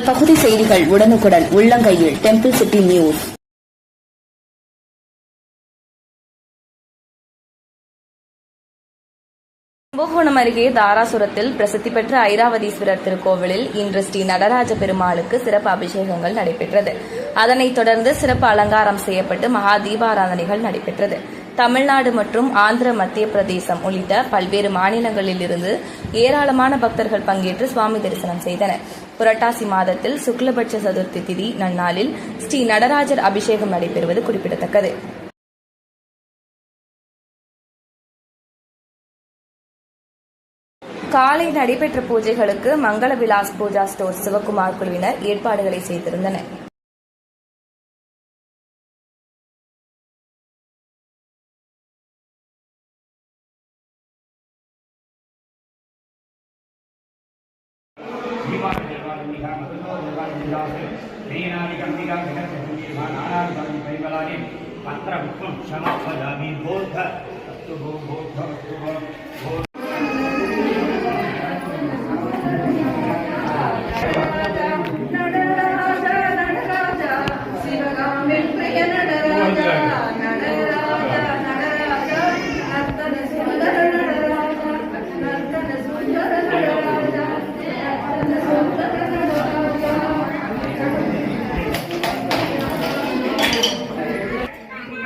உங்கள் பகுதி செய்திகள் உடனுக்குடன் உள்ளங்கையில். Temple city news. கும்பகோணம் அருகே தாராசுரத்தில் பிரசித்தி பெற்ற ஐராவதீஸ்வரர் திருக்கோவிலில் இன்று ஸ்ரீ நடராஜ பெருமாளுக்கு சிறப்பு அபிஷேகங்கள் நடைபெற்றது. அதனைத் தொடர்ந்து சிறப்பு அலங்காரம் செய்யப்பட்டு மகா தீபாராதனைகள் நடைபெற்றது. தமிழ்நாடு மற்றும் ஆந்திர, மத்திய பிரதேசம் உள்ளிட்ட பல்வேறு மாநிலங்களில் இருந்து ஏராளமான பக்தர்கள் பங்கேற்று சுவாமி தரிசனம் செய்தனர். புரட்டாசி மாதத்தில் சுக்லபட்ச சதுர்த்தி திதி நன்னாளில் ஸ்ரீ நடராஜர் அபிஷேகம் நடைபெறுவது குறிப்பிடத்தக்கது. காலை நடைபெற்ற பூஜைகளுக்கு மங்கள விலாஸ் பூஜா ஸ்டோர் சிவகுமார் குழுவினர் ஏற்பாடுகளை செய்திருந்தனர்.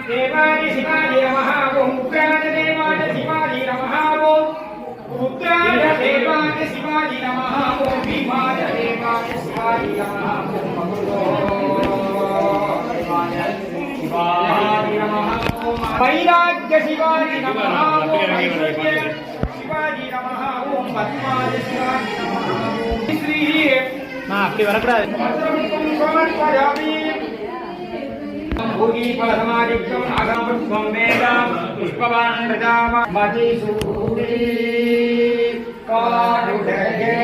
देवाय शिवाय नमः ओम उग्राय देवाय शिवाय नमः ओम रुद्राय देवाय शिवाय नमः ओम भीमाय देवाय शिवाय नमः शिवाय नमः ओम वैराग्य शिवाय नमः ओम ऐश्वर्य शिवाय नमः ओम पद्माय शिवाय नमः श्री हां அப்படி வரக்கூடாது भूगी परमादिक्यम आगमपुष्पम वेदाम पुष्पवान प्रजाम मधुसूरी कारुडये